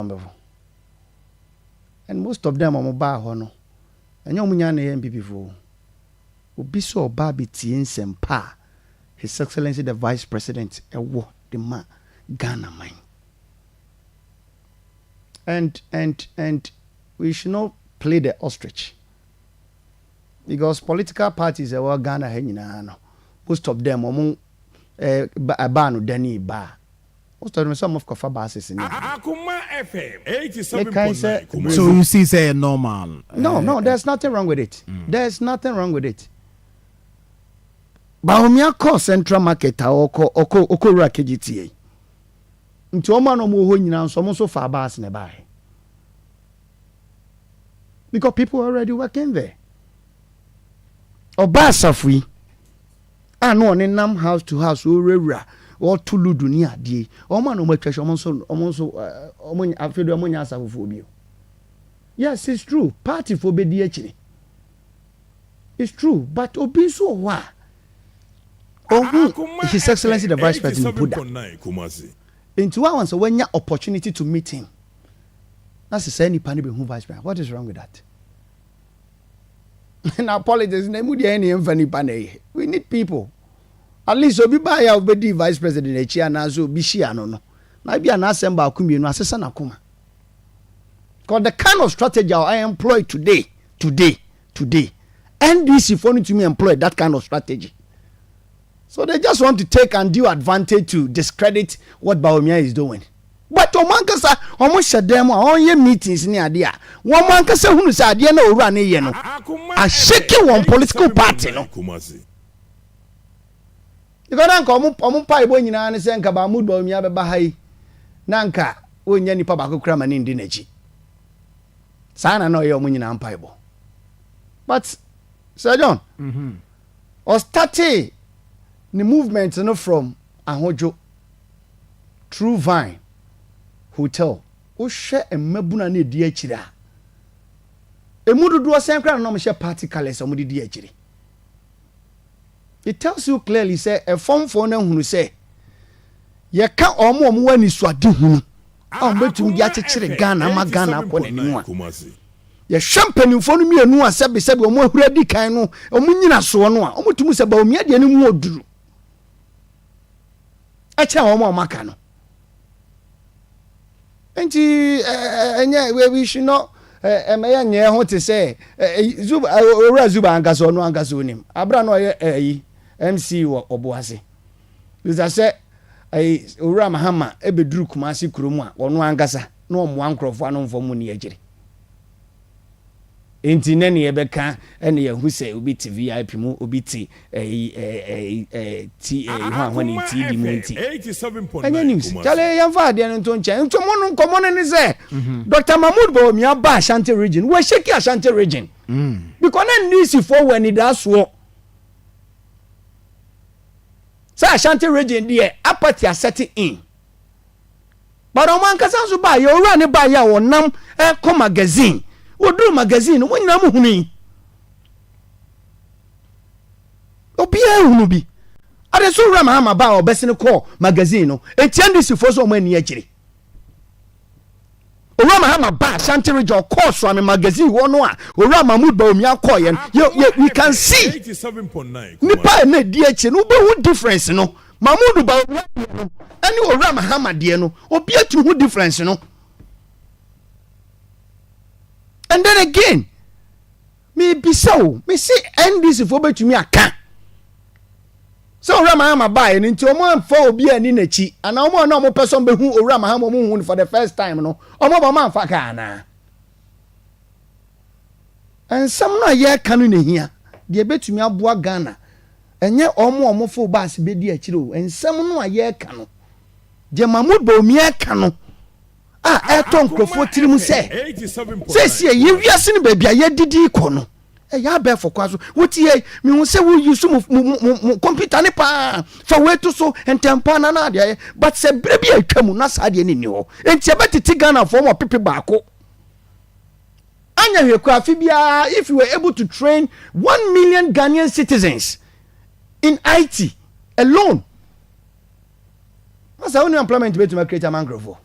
And most of them are mobile hono. And young man and before. Obi so baby tiens and pa. His Excellency the Vice President a war the man Ghana mine. And we should not play the ostrich. Because political parties are Ghana hanging no. Most of them among a ban Danny bar. Most of them some of Kofa bases in Akoma FM 87.9. So you see say normal. No, there's nothing wrong with it. There's nothing wrong with it. Baumia call Central Market oko rakejiti. Nti o ma no mo ho nyina so mo so fa bas ne bai. Because people are already working there. Oba safui. No on nam house to house o rewura o tuludu ni ade. O ma no mo twehwe omo so afedo omo nya asafofo bi. Yes, it's true. Party for be di akire. It's true, but obi so wa. His Excellency the Vice President Buddha. Into one so when you opportunity to meet him. That's the same Pani be who Vice President. What is wrong with that? Now politics we need people. At least obi ba ya obedi Vice President echi anazo bi shia no no. Na bi anasem ba akumie no asesa na koma. Because the kind of strategy I employ today, NDC for to me employ that kind of strategy. So they just want to take undue advantage to discredit what Baumia is doing. But Omankasa, almost shut them on your meetings near there. One Mankasa who is idea no run a no. A shaking one political party. No, you got to come pie when you understand about mood Baumia Bahai Nanka when Yanni Pabaco Craman in Dinechi. Sana no your money and piebo. But Sir John, or starting the movement no from Ahojo True Vine Hotel o share emabuna ne di akira emudu do senkra no me share party colors omudi di akiri. It tells you clearly say a form for na hunu say ye ka omo wani suade hunu a betum di akekere Ghana ma Ghana ko nanimu a ye champagne fo no mienu a sebe omo ahura di kan no omo nyina so no a omo tumu se ba omi ade ne mu oduru echa omo maka no enti we should not emeya nye ho te say zuba ora zuba angaso no angaso nim abra no ye MC wo oboase bisa say ora mahama ebeduru kumasi kuromu a wono angasa no omo ankrofo ano mfomu ne agire enti nene ye beka ene ye hu say obi ti VIP mu obi ti hwani ti di mu enti 87.9 news chale yamfa de no nche nto mo no nkomo ne say Dr. Mahmoud Bawumia ba Ashanti region we shake Ashanti region because na nisi for when it does so say Ashanti region there apathy are setting in but o man kasa so ba ye owura ne ba ya wonam ko magazine Odu magazine wo nyina mo huni obi ehunu bi ade so wura ma ba obesene call magazine no etiande sifo so mo ani akire owura ma ba Ashanti region call so am magazine wo no a owura Mahmoud Bawumia call ye we can see 87.9 nipa na di akire no be who difference no Mahmoud Bawumia no ani owura Mahama de no obi atu who difference no. And then again, maybe so. Me see NDC for bet me aka. So Rama buy into omo for obi ani nachi. And omo na omo person be hu Rama ha mo hu for the first time no. Omo ba man fa ka na. And some na ye kanu ne hia. De betumi aboa Ghana. Enye omo for bass be di akire o. And some no ye kanu. De Mahmoud Bawumia kanu. Eton krofo tirimu se se ye wiase ne bia ye didi ko no ya be for kwaso woti ye me hu se wo use mu computer ne pa fa wetu so entempa na de but se bre bia atwamu na sa de ni ho enti ebetiti Ghana for mo pepe baako anya hweku afi bia if you were able to train 1 million Ghanaian citizens in IT alone what's the only employment way to create a mangrove.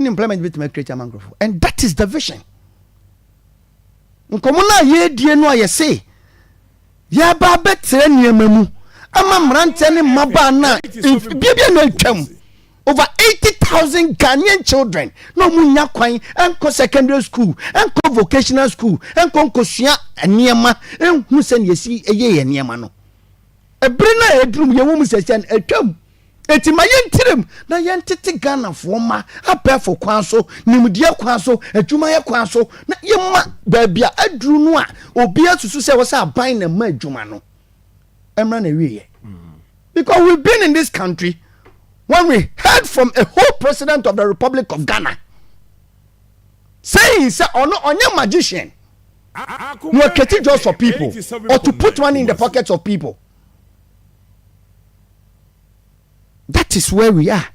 employment bit make create among growth, and that is the vision. Nkomo na ye die no aye say ya ba betre niema mu ama mrante ne maba na bia na twam over 80,000 Ghanaian children no munya kwan enko secondary school enko vocational school enko nkosua niema enhu se ne yesi eye niema no ebre na edrum ye wum sesian etwam eti ma yentirem na yentete Ghana fo ma apefo kwan so nimdie kwan so adwuma ye kwan so na yema baabia adru no a obi asusu se wo sa aban na ma adwuma no emra na wiye because we've been in this country when we heard from a whole president of the Republic of Ghana saying say onye magician no getting jobs for people or to put money in the pockets of people. That is where we are.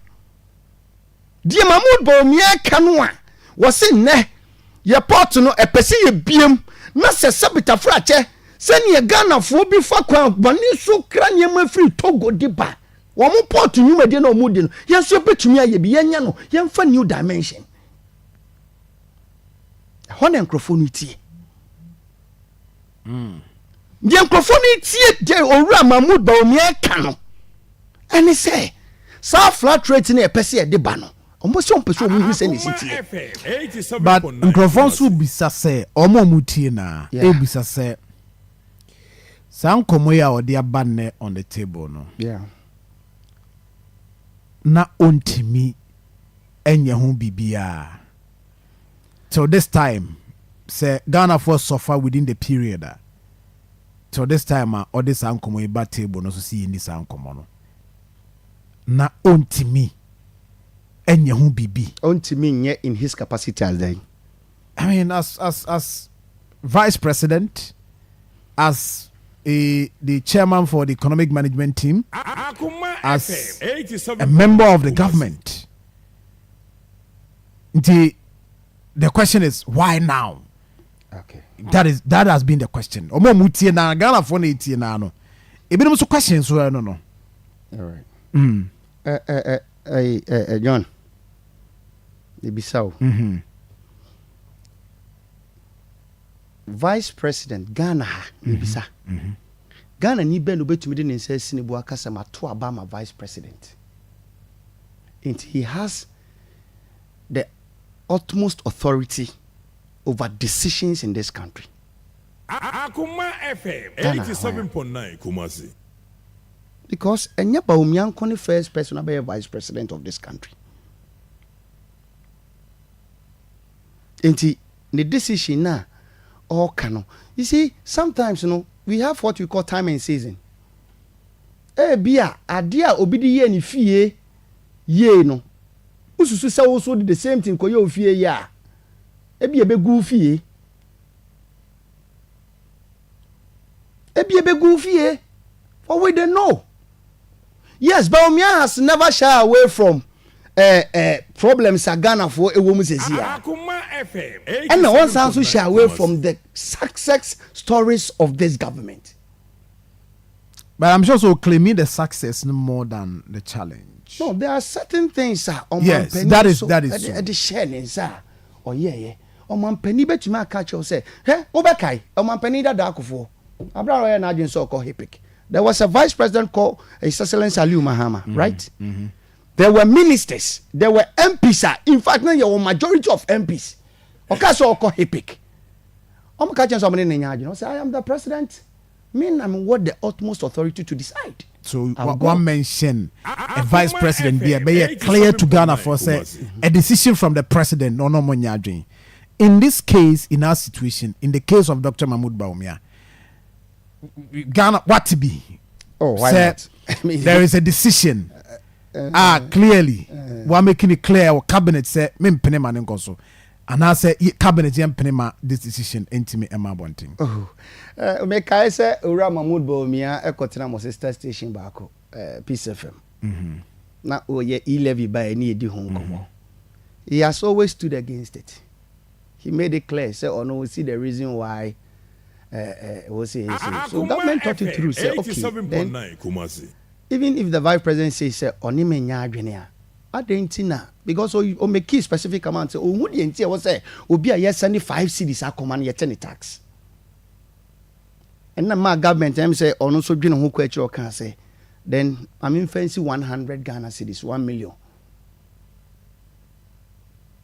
Dear Mahmoud Bawumia Kanwa was in ne ye port no e pese ye biem na se sabita frache se ne Ghana fo bi fa kwan bani so kra ne ma free Togo diba wo mo port nyuma de na mo de no ye so betumi aye bi yenya no ye mfa new dimension hon enkrofonu tie ye enkrofonu tie de owura Mahmoud Bawumia Kano ene say sa flat rate na epese e de ba no almost some person who say ne sitie but microphone so bisa say omo mutie na e bisa say san komo ya odi abanne on the table no na ontimi enye ho bibia till this time say Ghana for suffer within the period till this time or this san komo e ba table no so see ni san komo no na ontimi enye hu bibi ontimi nye in his capacity as then I mean as vice president, as the chairman for the economic management team, as a member of the government. The question is why now? Okay, that has been the question. Omo mutie na Ghana for na etie na no. Ebi no so questions so no. All right. John. Ibisao. Vice President Ghana Ibisa. Ghana ni ben obetumi de ne nsa sinibu akasa ma to abama Vice President. And he has the utmost authority over decisions in this country. Akoma FM 87.9 Kumasi. Because Enya Bawumia Nko the first person to be vice president of this country. And the decision now, all canon. You see, sometimes we have what we call time and season. Bia adia obidi ye ni fie ye no. Ususu say also did the same thing ko ye ofie ya. Bia be gu fie. Bia be gu fie. For we don't know. Yes, Bawumia has never shied away from problems at Ghana for a woman's here. And no one also shy away from the success stories of this government. But I'm sure so claiming the success no more than the challenge. No, there are certain things on yes, that is so. At the sharing, sir. Oh yeah. On my penny bet you might catch you say, hey, Obekai, on my penny that dark for. Abraham and Adrian so called Hipic. There was a vice president called His Excellency Aliu Mahama, right? There were ministers, there were MPs. In fact, now you have a majority of MPs. Okay, so called Hipic. I'm catching somebody in the say, I am the president. I'm what the utmost authority to decide. So one mention a vice president be clear to Ghana for say a decision from the president. No money. In this case, in our situation, in the case of Dr. Mahmoud Bawumia, Ghana, what to be? Oh, why not? There is a decision. Clearly, we're making it clear. Our cabinet said, and I say, cabinet this decision intimate Emma Bunting. Oh, make I say, Ura Mahmoud Bawumia, Ekotina sister station bako, Peace FM. Now, ye e-levy by any di Hong Kong. He has always stood against it. He made it clear. Say, oh no, we see the reason why. So government thought it through. Say, okay, then, even if the vice president says, "Oni menya adwene a," adentina because o make specific amount say o hu de ntia wo say obi a yes send 5 cedis Akoma na yet tax and na ma government am say ono so dwene ho kwa chiro kan say then I mean fancy 100 Ghana cedis 1 million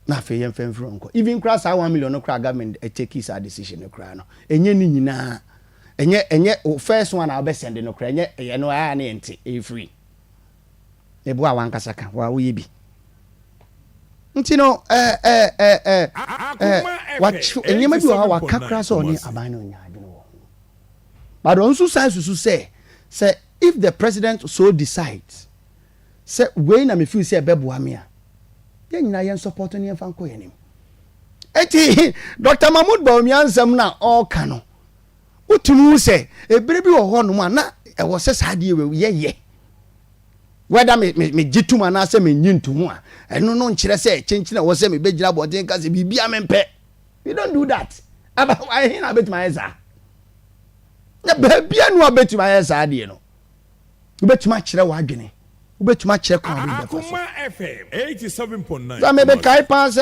na fe yem fan from ko even cross 1 million no cra government take his decision no cra no enye ni nyina enye first one I be send no cra enye ye no a na enti e free e bo awan kasaka wa wo ye bi nti no what enye ma bi wa kakra so ni aban no nya adwene wo but on so say if the president so decides say we na me feel say be boa me a ye nyina yen support ni fan ko yenim eti Dr. Mahmoud Bawumia ansam na all kano utunu say ebere bi wo ho no na e wo se saade we ye whether me gituma na say me nyintu ho a eno no nkire say chenchina wo say me begira boden ka say bibia mempe we don't do that aba why na betima eza na bibia no betima eza de no betima kire wa adwene betima kire kwa Akoma FM 87.9 so me be kai pass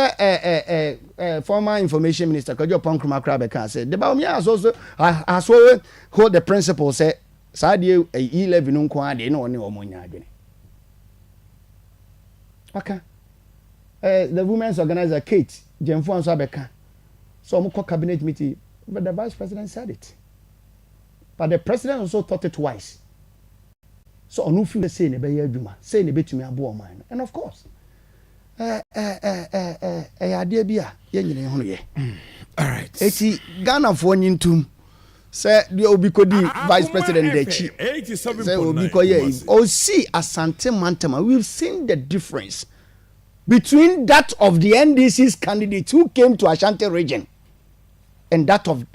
former information minister Kojo Ponkruma Kra be ka say the Bawumia aso hold the principle say saade 11 nko ade na one omonya adwene okay the women's organizer Kate Jemfu anso abeka so mo cabinet meeting but the vice president said it but the president also thought it twice so onu feel say ne be ya adwuma say ne betumi abo man and of course ade bia ye nyine ho no ye all right eti Ghana for nyintum say the obi kodi vice president dechi say obi koye o see Asante Mantama we've seen the difference between that of the NDC's candidate who came to Ashanti region and that of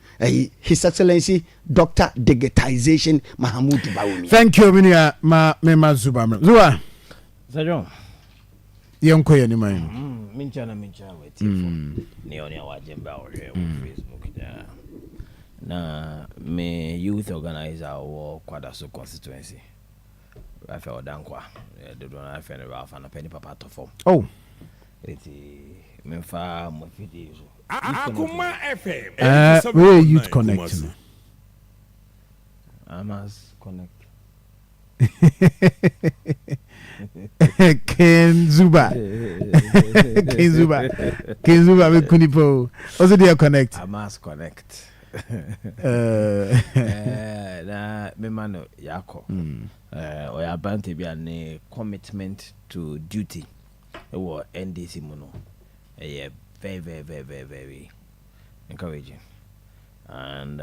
His Excellency Dr. Digitization Mahmoud Bawumia. Thank you Minia Mema Zuba Sajon Yonko ye ni man mincha weti ni oni awajemba o Facebook ja na me youth organizer or Kwadaso constituency Rafa Odankwa the don Rafa ne Rafa na penny papa to form oh eti memfa mo video so Akoma FM where youth connect no Amas connect Ken Zuba we kunipo also they connect Amas connect na me mano yako o ya bante bia ne commitment to duty e wo NDC muno very encouraging and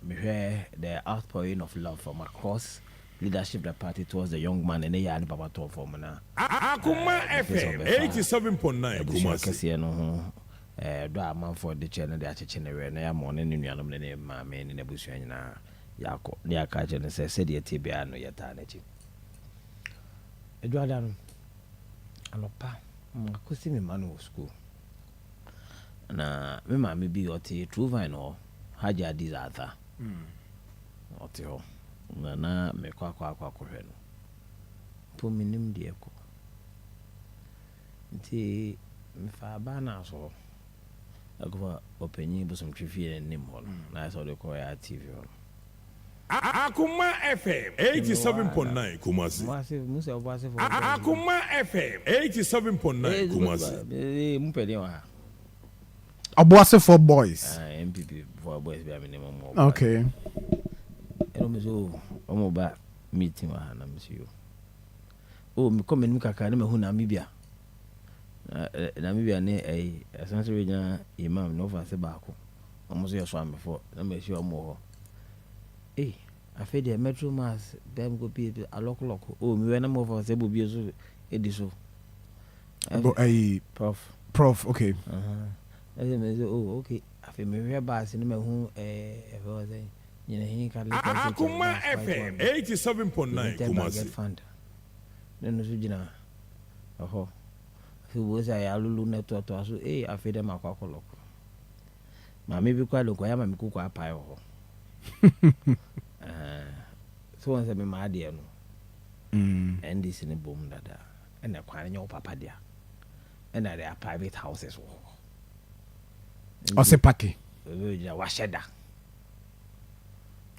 me hear the outpouring of love from across leadership the party towards the young man and they are baba to form na Akoma FM 87.9 Kumasi no do am for the channel the acheche ne we na ya mo ne nuanom ne ma me ne busu anyina yakọ ne aka je ne se de tibia no yeta na chi eduada no alopa makosi me manu school na me ma me bi oti true vine no haja dizata oti ho na me kwa hwe no po minim de ko nti mfa ba na so agwa openyi bosom twifie nim ho na so de ko ya TV ho Akoma FM 87.9 Kumasi. Akoma FM 87.9 Kumasi. Mupede wa. Obuase for boys. MPP for boys be minimum. Okay. Eno mezo omo ba meeting wa na msio. Oh me come nim kaka na me hu na Namibia. Namibia ne asanse regional imam no fa se ba ko. Omo so yeso amefo na me hia omo ho. I feel the metro mass, them go be a local. Oh, me when I'm over, they will be so ediso. Prof, okay. Oh, okay. I feel me here bus in my home. Akoma FM 87.9 Kumasi. Fund. Then the Sujina. Oh, who was I? Lulu network to us. I feel them a cock local. Mammy, be quite look. I am a cook a pie. So once I be my dear no. And this in a boom dada. and the kwan your papa there. And there are private houses. Or say paki. Washeda.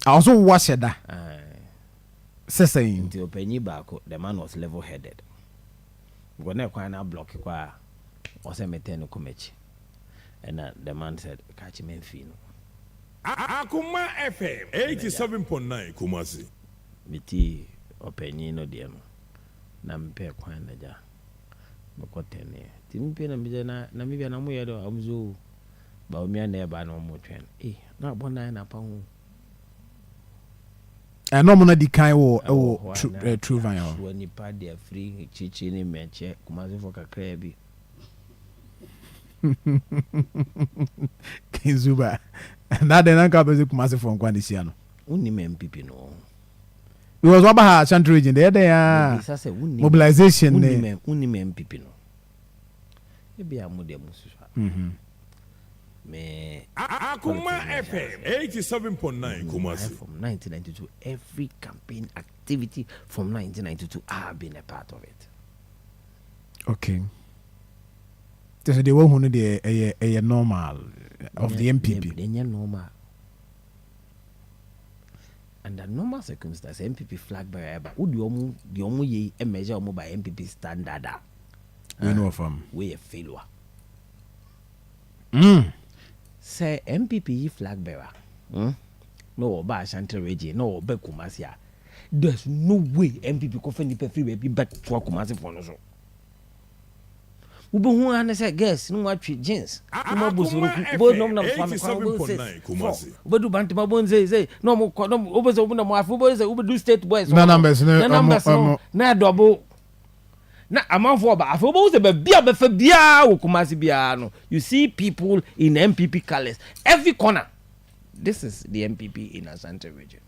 I also washeda. Saying Until Penny Barco, the man was level headed. When I quite block or say meteno comechi. And the man said, catch him in fino. Akoma FM 87.9 Kumasi. Miti openyi no deɛ no na mpɛ kwan na ja mekɔtɛne ti mpɛ na mbi na mbi na mo yɛ do amzo ba o mia na ba na mo twɛn na bona na pa ho no mo na di kan wo true van yo wo ni pa de free chichi ni meche Kumasi for kakra bi Kinzuba na de na ka be Kumasi for nkwa disia no uni MPP no. It was Wabaha Central Region. There, mobilization. Uni MPP no. Maybe I'm with them. Me. Akoma FM 87.9 Kumasi. From 1992, every campaign activity from 1992, I've been a part of it. Okay. So they were one of the normal of the MPP. They normal. Under normal circumstances, MPP flag bearer, but would the only ye a measure by MPP standard? We know from we a failure. Say MPP flag bearer. No, by Central Region, no, by Kumasi. There's no way MPP could find the free baby back for Kumasi for no. Ubu who and say guess no what jeans. No boss both no na family Kumasi. Ubu do bantima bon say no mo ubu so no mo afu say ubu do state boys. Na numbers no na double. Na amanfo ba afu ubu say be bia be fa bia wo Kumasi bia no. You see people in MPP colors every corner. This is the MPP in Asante region.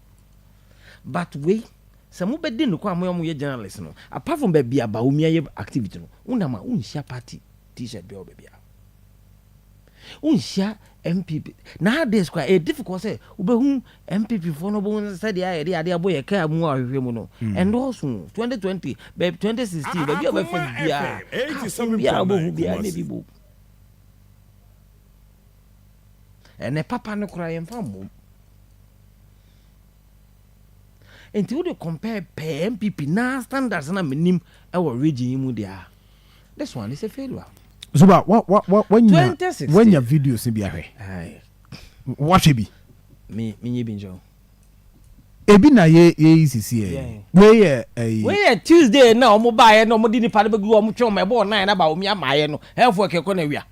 But we some be din ko amoy ye journalist no apart from be bia ba umia activity no unama unhia party t-shirt be obia unhia MPP nowadays quite a difficult say ubehu MPP for no bo say dey ade aboy ka mu ahwehwe mu no and also 2020 be 2016 be bia be fa bia 87 bia maybe bo and papa no kra yem fam. Until they compare per MPP now standards na minim our region mu there. This one is a failure. Zuba, what when your videos be ahwe? Aye. What be? Me binjo. Ebi na ye ECC. We Tuesday na omo ba ye na omo di ni pa na begu omo twe omo e bo 9 na ba omo amaye no. Helfo keko na wia.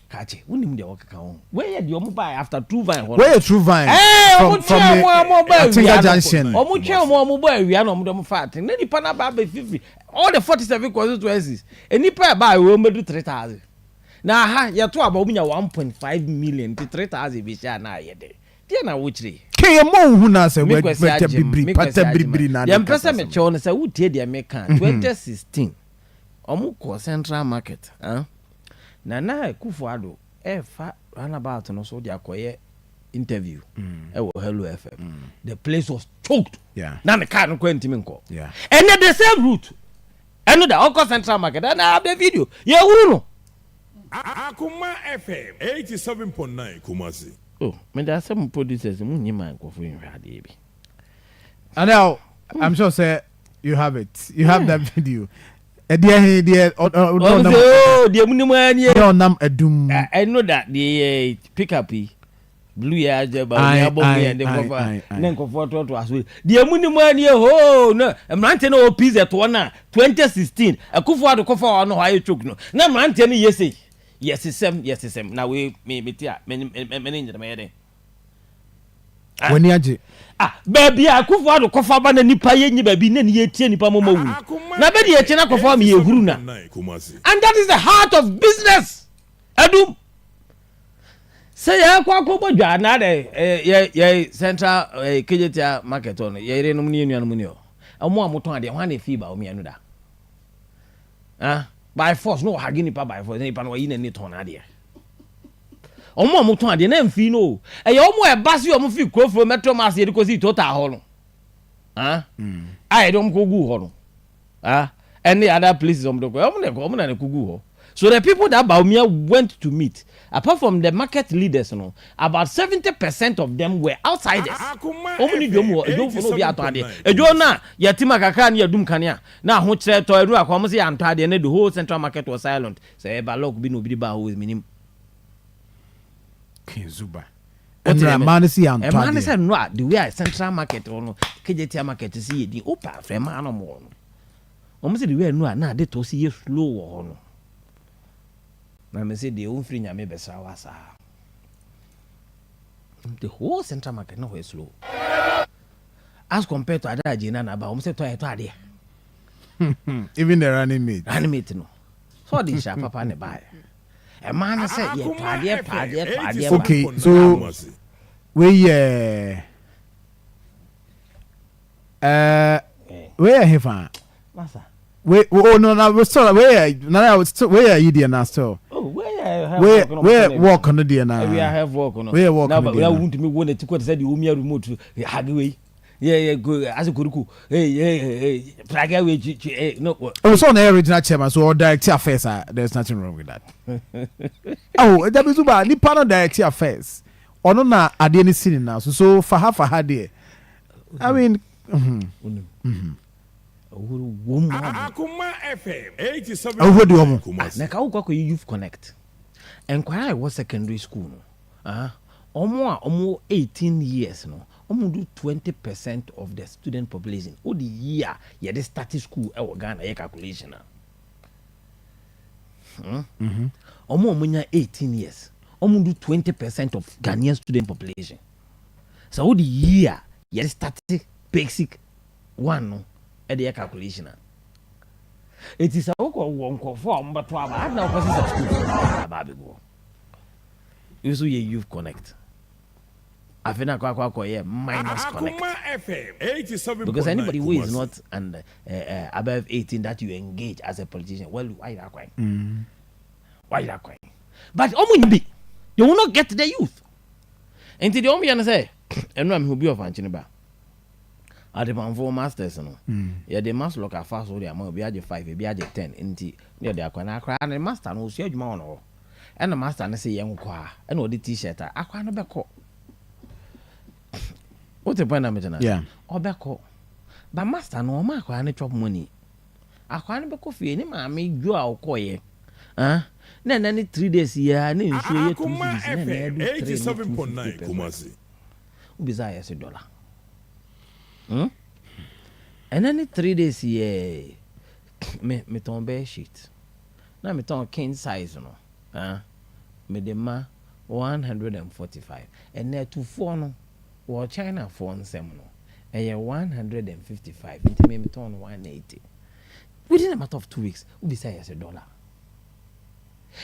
Kachi, unim de wakaka on. Where the omo buy after true vine? Where true vine? From the junction. Omo che omo buy wia na omo dem fat. Na nipa na ba 50. All the 47 constituencies. Enipa buy we omo do 3,000. Na ha ye to aba omo nya 1.5 million to 3,000 bi sha na ye de. Dia na wo chire. Ke mo hu na se we pata bibiri na. Dem pese me che on se wo tie de me kan 2016. Omo ko Central Market, Nana Kufuado, fa runabout no so they akoye interview. Hello FM. The place was choked. Yeah. Now the car no kwenti nko. Yeah. And the same route. And the Oko Central Market. And I have the video. Yeah, who know? Akoma FM 87.9 Kumasi. Oh, me there are some producers mu nyima nko for you hade bi. And now I'm sure say you have it. You have that video. Dear, dear, nam adum. I know that the pickup blue ya jeba and then comfort to us. The money ho no mrante no piece at 2016. A kufu kofa on how you took no. Na mrante ni yes sem. Now we me tia many in the matter. When yaje Baby, I could for the coffee ban and nipa ye baby, then ye tie nipa momo. Na be ye chena coffee me ye huruna. And that is the heart of business. Adum. Say ya kwa ko dwa na de ye Central KJT market on ye re no mu enu anu ni o. Omo amoton ade ho na fi ba o me anu da. By force no hagi nipa by force nipa no yi na ni ton ade. Omo amoton ade na mfi no eye omo e basi omo fi krofro metro mass ye de kosi total ho no I don't go gu ho no Any other places on the Kugu. So the people that Baumia went to meet, apart from the market leaders, about 70% of them were outsiders. Only don't be out there. A Jonah, Yatima Kakan, Yadum Kanya. Now, who said to Edua, Comsi and Tadi, and the whole central market was silent. Say, Balok Binu Biba, who is minim. King Zuba. And Manisi and Manisi no, the way central market or no, KJT market to see the Opa, Fremano more. Almost the way no, now they to see you slow or no. Na me say the own free nyame besa wasa. The whole central market no is slow. As compared to other Jina na ba, almost to ade. Even the running mate. Running mate no. So the sharp papa ne buy. A man said yeah, pade. Okay, so we where here Masa. We no we still where you there now still. Where walk on the there now. We have walk on. Where walk on. Now we want me want to say the umia remote hag way. Yeah, go as a kuruku. Hey, praga we no. Oh, so na original chairman so direct affairs there's nothing wrong with that. Oh, that is about ni panel direct affairs. Ono na ade ni sini now so for half a there. I mean, Akoma FM 87. Oh, what do you want? Na ka ukwa youth connect. Enkwara was secondary school no. Omo 18 years no. Omo do 20% of the student population. O the year ye dey start school e Ghana ye calculation na. Omo nya 18 years. Omo do 20% of Ghanaian student population. So o the year ye dey start basic one no. At the calculation. It is a one form, but to have now school. You so youth connect. I feel like minus connect. FM 87. Because anybody who is not and above 18 that you engage as a politician, well, why that crying? Why that crying? But you will not get the youth. Until the only say, and I'm who be of Anchiniba. At the for masters, no. Yeah, the master look at fast or the amount be at 5, be at 10, and near the Aquana cry, and the master no share you mono. And the master and say young qua, and all the t-shirt, I can't back. What's the point of it? Yeah, or back. But master no mark or any chop money. I can't be coffee, any mammy, you are coy. Then any 3 days here, and then Akoma FM 87.9 Kumasi. Besides $1. And then 3 days here, me ton bed sheet. Now me ton king size no. Me de ma 145. And there 2 no. Or China 4 and 7 no. And 155. It me ton 180. Within a matter of 2 weeks, we besides $1.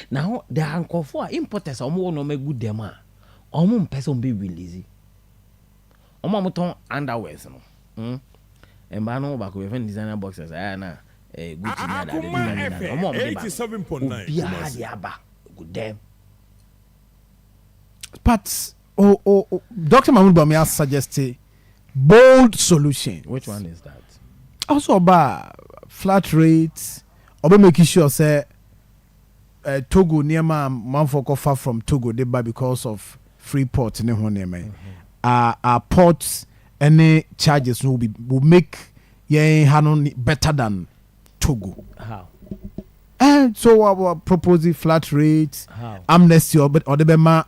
Now the uncle for importers omo no me good dem a. Omo person be release. Omo ton underwears no. And no back we find designer boxes na Gucci na da Akoma FM 87.9 Kumasi good them. but Dr. Mahmoud Bawumia suggested bold solution. Which one is that? Also about flat rates, or making sure say Togo near my man for far from Togo they buy because of free port in the our ports any charges will make Hanon better than Togo. How? And so our proposing flat rates, amnesty or the Bema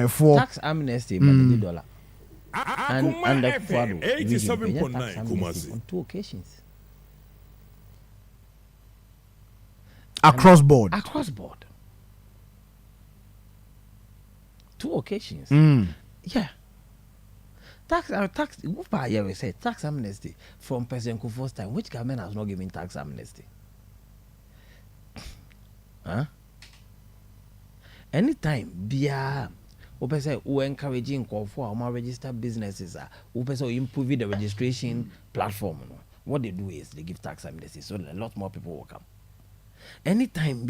for Tax amnesty $1 and the FM 87.9 Kumasi on 2 occasions. across board. 2 occasions. Yeah. Tax. We say tax amnesty from President Kufuor's time. Which government has not given tax amnesty? Anytime, we say we encouraging call for our registered businesses. We say improving the registration platform. What they do is they give tax amnesty, so a lot more people will come. Anytime,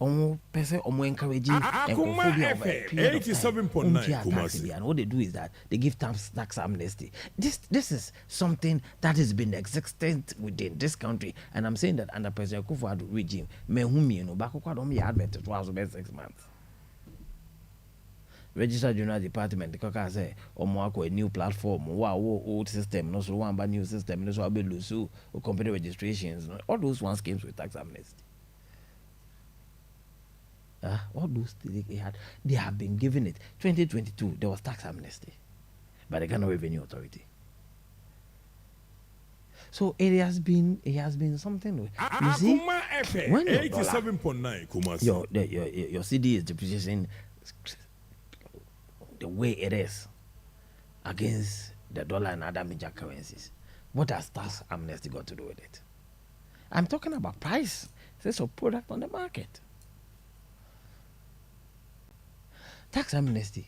omo person omo encouraging Akoma FM 87.9 Kumasi. And what they do is that they give tax amnesty. This is something that has been existent within this country, and I'm saying that under President Akufo-Addo regime, mehumi no back kwa dom ya advert it was about 6 months. Registered General Department the kaka say omo akọ a new platform old system no so one new system no so abe lose company registrations, all those ones came with tax amnesty. All those they have been given it. 2022 there was tax amnesty by the Ghana Revenue Authority. So it has been something. You see, when 87.9 Kumasi. Your CD is depreciating the way it is against the dollar and other major currencies. What has tax amnesty got to do with it? I'm talking about price of product on the market. Tax amnesty,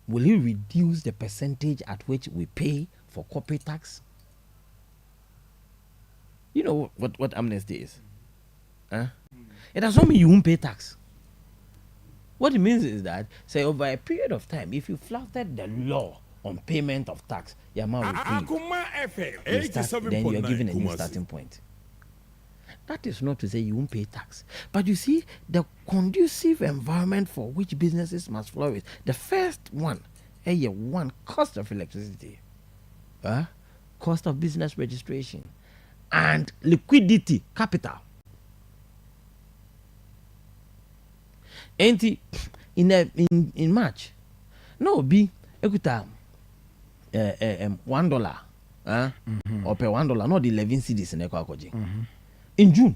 will it reduce the percentage at which we pay for corporate tax? You know what amnesty is? It does not mean you won't pay tax. What it means is that, say, over a period of time, if you flouted the law on payment of tax, your amount will pay. Akoma FM Then you're 87.9 given a new Kumasi. starting point. That is not to say you won't pay tax. But you see, the conducive environment for which businesses must flourish. The first one, cost of electricity, cost of business registration, and liquidity, capital. In March, no be equita $1, or per $1, not the 11 cedis in Ekwakoji. In June,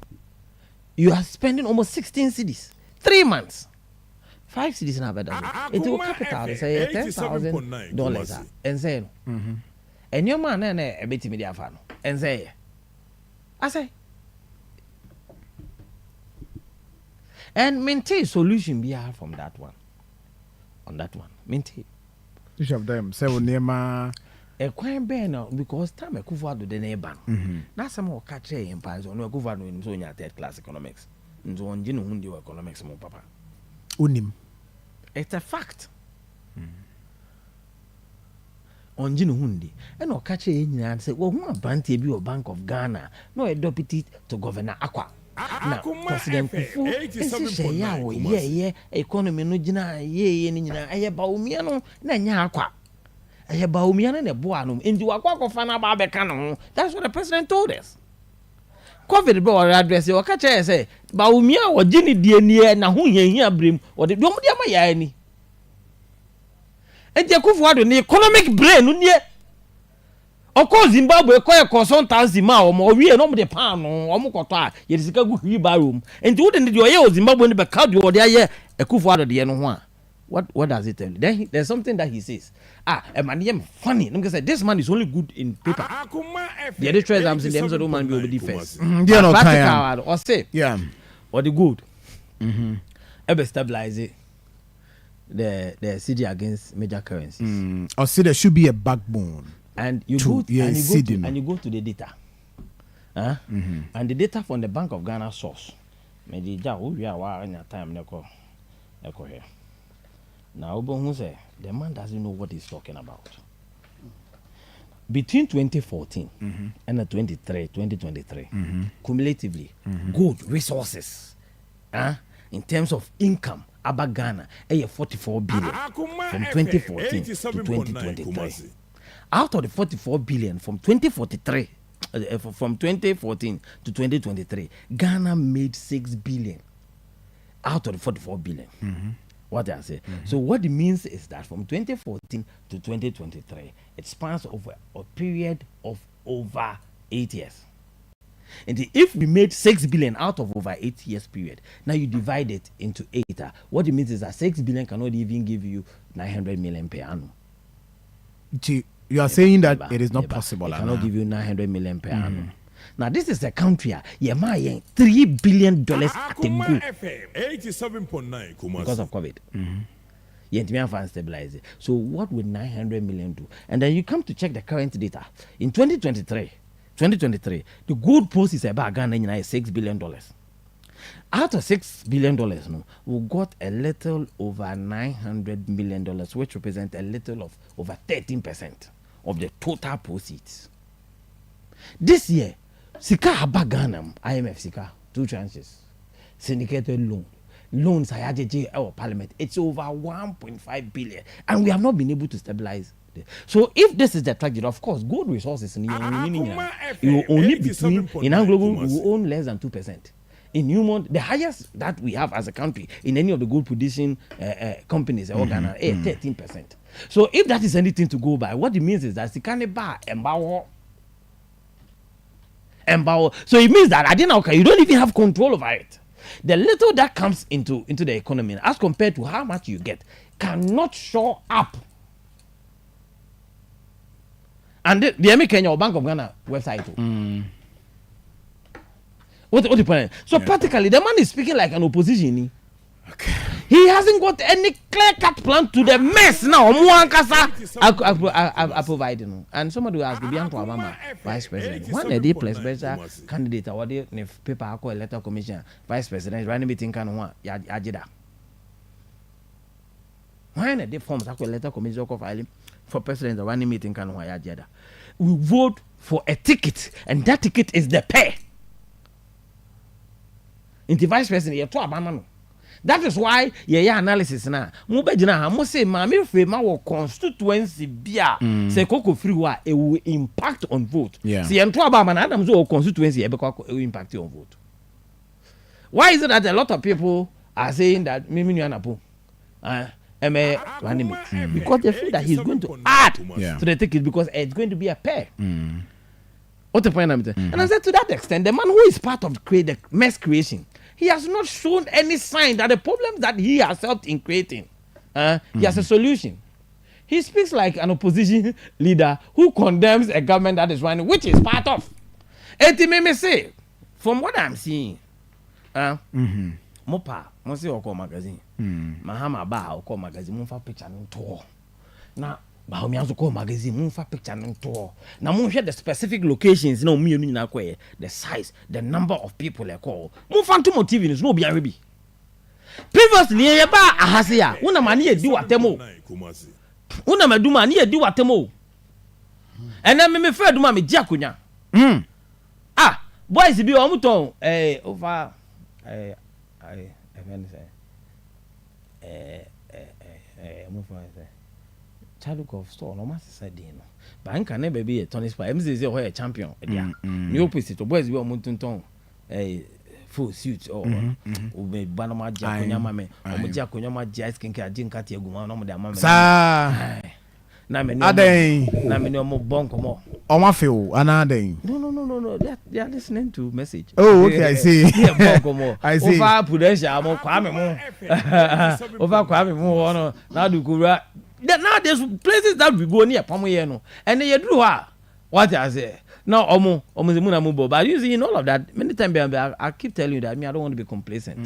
you are spending almost 16 cedis, 3 months. 5 cedis in Abedam. It will capital say $10,000 and say, and your man and a bit media fan and say, I say, and maintain solution be from that one. On that one, maintain. Each of them say Nema. A quite bear now because time a Akufo-Addo the neighbor. Now some more catch a empires on Akufo-Addo in Zonia third class economics. In Zon Jino Hundio economics, more papa. Unim. It's a fact. On Jino Hundi. And no catch a and say, well, who a Banty be or Bank of Ghana? No, a deputy to Governor Aqua. Now, President Kufu, economy no jina, Baumiano, Nanya Aqua. Baumiano and a Boanum, into a quack of Fana Barbecano. That's what the president told us. COVID board address your catch, say, Baumia or Jenny Diania, Nahunya here brim, or the Domadia Mayani. And the Akufo-Addo, the economic brain, of course, Zimbabwe quite consultants or we are not the palm or Mokota, yet is a good room. And to the your Zimbabwe in the back, or there, Akufo-Addo, the N1. What does it tell you? Then there's something that he says. A man funny. I'm say this man is only good in paper. The other treasure I'm saying them man will be first. Yeah, no practical or say or the good. Ever stabilize it. The CD against major currencies. Or say there should be a backbone. And you go to the data. And the data from the Bank of Ghana source. We are in a time here. Now, who say the man doesn't know what he's talking about. Between 2014 and 2023, cumulatively, good resources, in terms of income, about Ghana, 44 billion from 2014 to 2023. Out of the 44 billion from 2014 to 2023, Ghana made 6 billion out of the 44 billion. What I say. So what it means is that from 2014 to 2023, it spans over a period of over 8 years. And if we made 6 billion out of over 8 years period, now you divide it into 8. What it means is that 6 billion cannot even give you 900 million per annum. You are saying that it is not possible. It cannot give you 900 million per annum. Now this is a country $3 billion at a go 87.9 because of COVID. Stabilize it. So what would 900 million do? And then you come to check the current data. In 2023, the gold post is about Ghana $6 billion. Out of $6 billion, no, we got a little over $900 million, which represents a little of over 13% of the total proceeds. This year, Sika Habaganam, IMF Sika, 2 tranches, syndicated loans IAJJ our parliament, it's over 1.5 billion, and we have not been able to stabilize. So if this is the tragedy, of course, gold resources in you will only between in Anglo we will own less than 2%. In Newmont, the highest that we have as a country in any of the gold producing companies, Ghana, 13%. So if that is anything to go by, what it means is that Sikane Bar empower. So it means that you don't even have control over it. The little that comes into the economy, as compared to how much you get, cannot show up. And the American Bank of Ghana website. What the point? So practically, the man is speaking like an opposition. Okay. He hasn't got any clear-cut plan to the mess now. I provide you. And somebody will ask Bianca Obama, Vice President, when a day presidential candidate or the paper I call electoral commission, Vice President, running meeting can want Yajida. When a day forms I call electoral commission filing for president or running meeting can want Yajida. We vote for a ticket, and that ticket is the pay. In the Vice President, you're 2 Obama. That is why your analysis now. Mubejina, I must say, Mammy Frema will constituency beer. Say Coco Free wa it will impact on vote. Yeah. See, and Adams Adams will constituency because it will impact on vote. Why is it that a lot of people are saying that Mimi Nyanapo, because they feel that he's going to add to the ticket because it's going to be a pair. What the point I'm saying? And I said to that extent, the man who is part of the mess creation, he has not shown any sign that the problems that he has helped in creating, he has a solution. He speaks like an opposition leader who condemns a government that is running, which is part of. And he may say, from what I'm seeing, Mopa, Monsi Oko magazine, Mahama Ba Oko magazine, Munfa picture no tour. Now, Bahami Oko magazine, Munfa picture no tour. Now, Munfa the specific locations, no me na kwe, the size, the number of people they call. Munfa to motive is no be aribi. Previously, yeba ahasia, una mani do atemo. Una maduma ni do atemo. And then me fair do ma me diakunya. Boys be omuton over I child of store no matter said no but can never be a tennis player say a champion new opposite to boys be omuton full suit or be banama jakunyama me omuja kunyama jazz kinka jinka ti eguma no mo de amama na me no mo bonko mo Omafeo another. No. They are listening to message. Oh, okay, I see. I see. Over prudential, mo kwame mo. Over kwame mo no. Now do kura. Now there's places that we go near Pamoye no. And they do what I say. Now omo zemuna mubo. But you see in all of that, many times I keep telling you that I don't want to be complacent.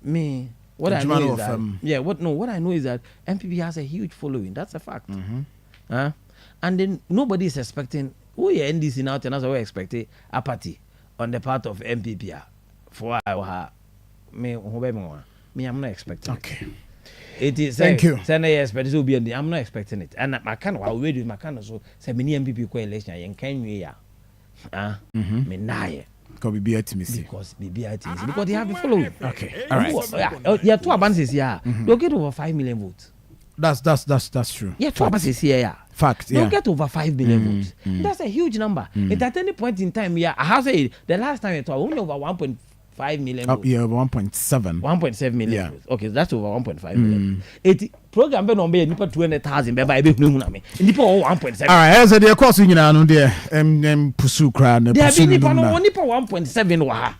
Me, what I know is that what I know is that MPP has a huge following. That's a fact. And then nobody is expecting we NDC now and as we expected apathy on the part of MPP for me I'm not expecting okay it is thank you I'm not expecting it and I can't wait with my kind so say many MPP coalition yen can we me nae because be intimacy because they have been following okay all right yeah 2 advances here they'll get over 5 million votes. That's true. Yeah, 2 is here. Fact. They'll get over 5 million votes. That's a huge number. At any point in time, I have said the last time I talked, only over 1.5 million votes. Yeah, over 1.7. 1.7 million votes. Okay, that's over 1.5 million. It program be number nipa 200,000 be by be hunu na me. Nipa 1.7. All right, so the course nyina no there pursue kra na pursue nipa 1.7 wa ha.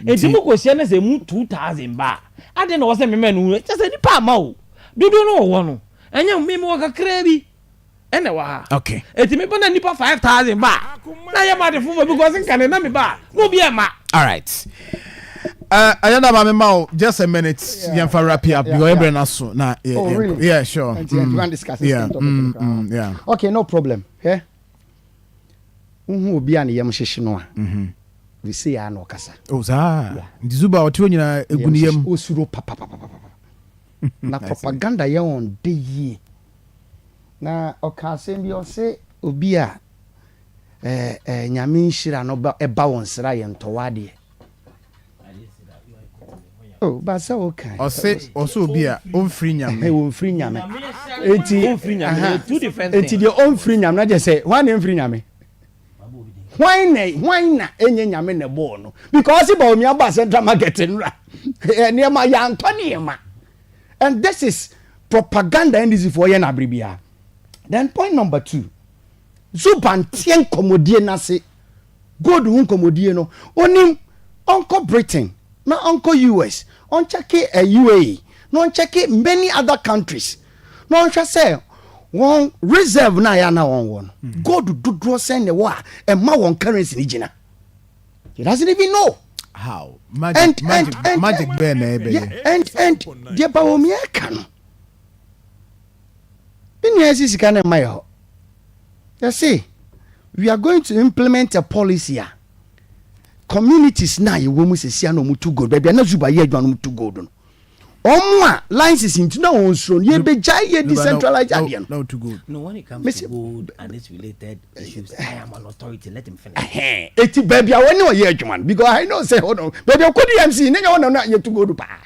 Etimu question na say mu 2,000 ba. Ade na wo say me menu, just nipa ama o. Dudu no wo no. Enya me mo ka krebi. Ene wa. Okay. Etimi bona nipa 5,000 ba. Na ya ma de fufu because nkan na me ba. No be e ma. All right. Ayanda ba me ma just a minute yemfa wrap up your ebrena so na really? Yeah, sure. And you want discuss this topic. Yeah. Okay, no problem. Yeah. Obi an yem hyehye no a. we say ya no kasa oh za ndizuba otu nyina eguniyam osuro papa na propaganda ye on de yi na okasem bi o se obi a nyame nhira no ba won sra ye ntowade oh ba sa okay ose obi a onfiri nyame onfiri nyame enti onfiri nyame two different things enti de onfiri nyame na je say wan onfiri nyame why na enye nyame ne bo no because ba omi aba central market nra niema ya antoniema and this is propaganda and this is for na bribia. Then point number 2 zuban tien komodie na se god hun komodie no onim uncle Britain na uncle US on check UAE no on check many other countries no on say one reserve na ya na one god do draw send the war and ma one currency ni gina he doesn't even know how magic bear na ebe and dia ba o mi aka no in yes is kind of my you see we are going to implement a policy communities na ye wo mu sesia na mu to gold baby na zuba ye adwan mu to gold no omwa licenses into na onsuro ye be jai ye decentralized area no to gold no when it comes to gold and its related issues I am an authority let him finish eti baby a woni o ye adwan because I know say hold on baby ko di MC na wona na ye to gold pa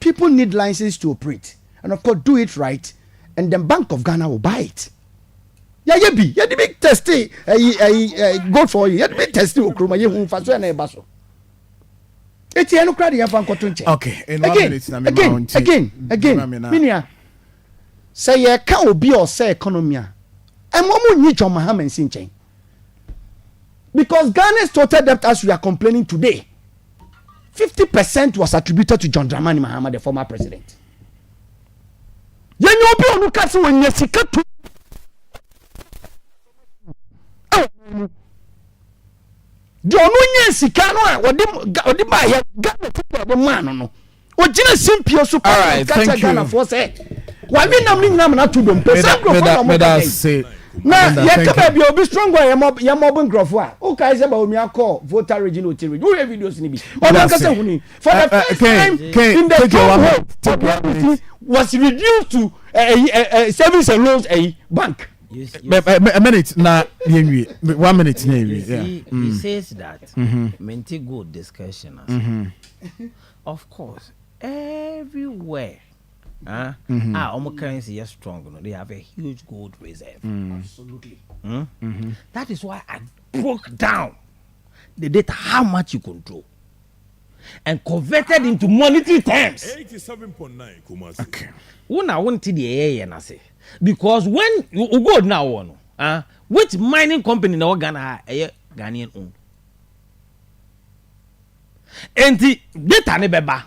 people need licenses to operate and of course do it right and the Bank of Ghana will buy it. Yeah, be the big testy go for you. The big testy okroma ye hu fa so na e ba so. Eti eno kra de ya fa nkoto nche. Okay, in 1 minute na me ma again. Minia. Say ye ka obi o say economy a. Emomu nyi John Mahama nsi nchen. Because Ghana's total debt as we are complaining today 50% was attributed to John Dramani Mahama, the former president. Yenye obi onu kasi wenye sika tu di onu nye sika no a odi ba ya Ghana people de man no ogina simpio so pa ka Ghana for say wa bi nam ni nyina na to dom pesa say na ye ka ba bi obi strong boy ya mob ngrofo a o kai say ba omi akọ voter regional tiri do we videos ni bi o don ka say huni for the first time in the was reduced to savings and loans bank. A minute na 1 minute na he says that maintain good discussion of course everywhere our currency is strong they have a huge gold reserve absolutely that is why I broke down the data how much you control and converted into monetary terms 87.9 Kumasi. okay una won't the na say because when you go now one which mining company na Ghana Ghanaian owned and the data ne beba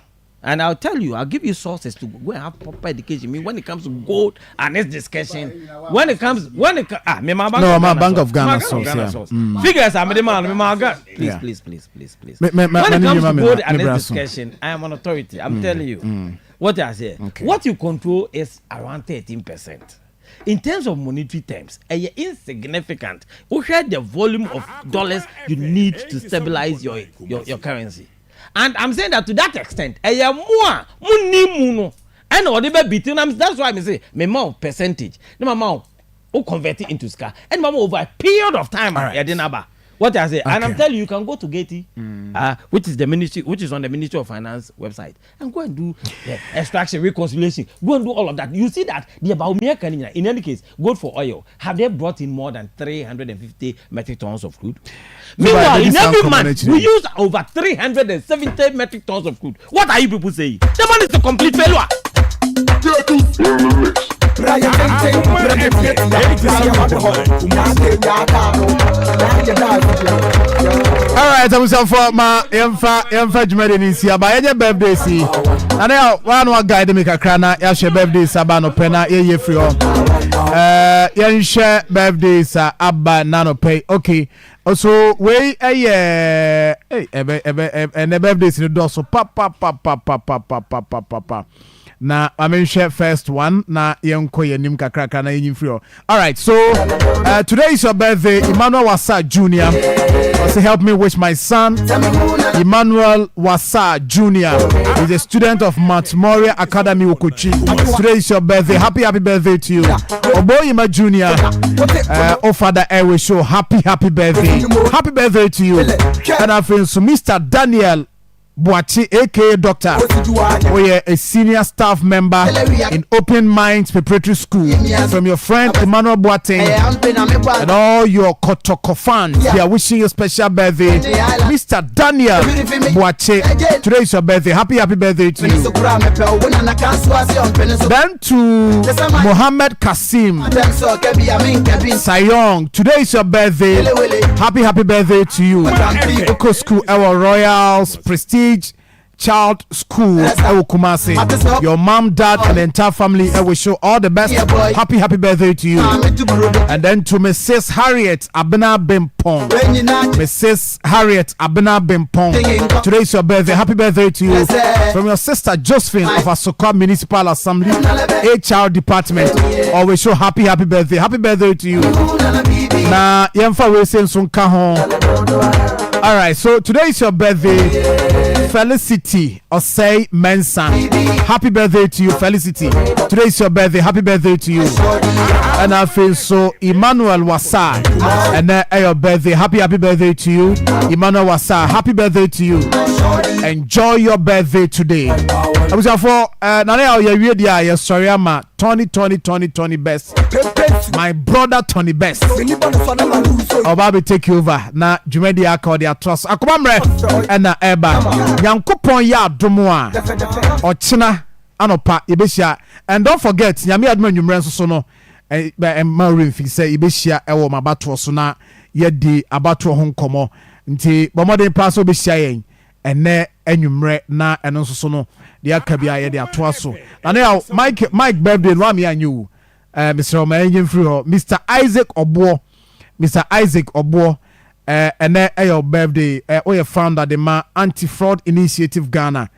and I'll tell you I'll give you sources to go and have proper education me when it comes to gold and this discussion when it comes me my Bank of Ghana source figures I'm the man me my God please when it comes to gold and this discussion I am an authority I'm telling you what I say what you control is around 13%. In terms of monetary terms, insignificant. We had the volume of dollars you need to stabilize your currency. And I'm saying that to that extent, more money, and whatever between them, that's why I say, my amount percentage, no amount, convert it into SCA, and mama over a period of time, right. What I say, and I'm telling you, you can go to Getty, which is the ministry, which is on the Ministry of Finance website, and go and do extraction, reconciliation, go and do all of that. You see that the about in any case, gold for oil, have they brought in more than 350 metric tons of crude? Meanwhile, in every month, we use over 370 metric tons of crude. What are you people saying? The man is a complete failure. Alright, I'm so for my yemfa jumede ni si aba ye birthday si na na one guide me kakra na ya share birthday saba no pena ye free on ye share birthday sa aba na no pay okay also we and the birthday si do so pa na share first one na yenko yenim kakra na yenim free. All right, so today is your birthday. Emmanuel Wasa Jr. Also help me wish my son Emmanuel Wasa Jr. He's a student of Mount Moria Academy Okochi. Today is your birthday. Happy birthday to you. Oboyima Jr. Oh father Airway show happy birthday. Happy birthday to you. And I feel so Mr. Daniel Boachi, aka Doctor, we are a senior staff member in Open Minds Preparatory School. From your friend Emmanuel Boating and all your Kotoko fans, we are wishing you a special birthday, Mr. Daniel Boachi. Today is your birthday. Happy birthday to you. Then to Mohammed Kasim Sayong. Today is your birthday. Happy birthday to you. Oko School, our Royals Prestige Child School, Kumasi. Your mom, dad, and the entire family, I wish you all the best. Happy birthday to you. And then to Mrs. Harriet Abena Bimpong. Mrs. Harriet Abena Bimpong. Today is your birthday. Happy birthday to you. From your sister Josephine of Asokwa Municipal Assembly, HR Department. Always show happy birthday. Happy birthday to you. Na yemfa we say nsunka ho. All right, so today is your birthday. Felicity Osei Mensa. Happy birthday to you, Felicity. Today is your birthday. Happy birthday to you. And I feel so Emmanuel Wasa. And then your birthday. Happy birthday to you, Emmanuel Wasa. Happy birthday to you. Enjoy your birthday today. I was for Nana ya sorry ama 20 best. My brother Tony Best. Obabe take you over. Na Jumedi akọ dia trust. Akoma mre na eba. Yankopon ya adomo a. Ochina anopa ibehia. And don't forget nyame adom anwumre nso no ma remfi say ibehia ewo mabato so na yedi abato ho nkomo. Nti bomode pass obehia yen. Ene anwumre na eno nso so no dia ka bia ye dia to aso. Na now Mike birthday no am ya nyu. Mr. Omayen free ho Mr. Isaac Obo. Mr. Isaac Obo ene your birthday your founder the ma Anti-Fraud Initiative Ghana.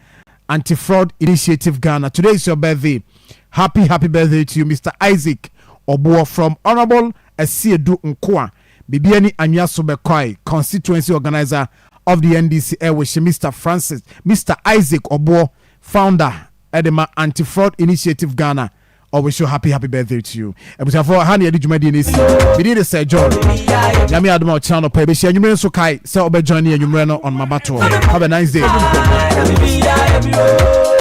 Anti-Fraud Initiative Ghana. Today is your birthday. Happy birthday to you, Mr. Isaac Obo from Honorable Esiedu Nkwa. Bibiani Anyaso Bekwai, constituency organizer of the NDC Airways, Mr. Isaac Obo, founder Edema Anti-Fraud Initiative Ghana. Always show happy birthday to you. And for Hani Adjumadi Nisi, we did say John. Yami Adamo channel pay. Be share you so kai. So be joining you on my battle. Have a nice day.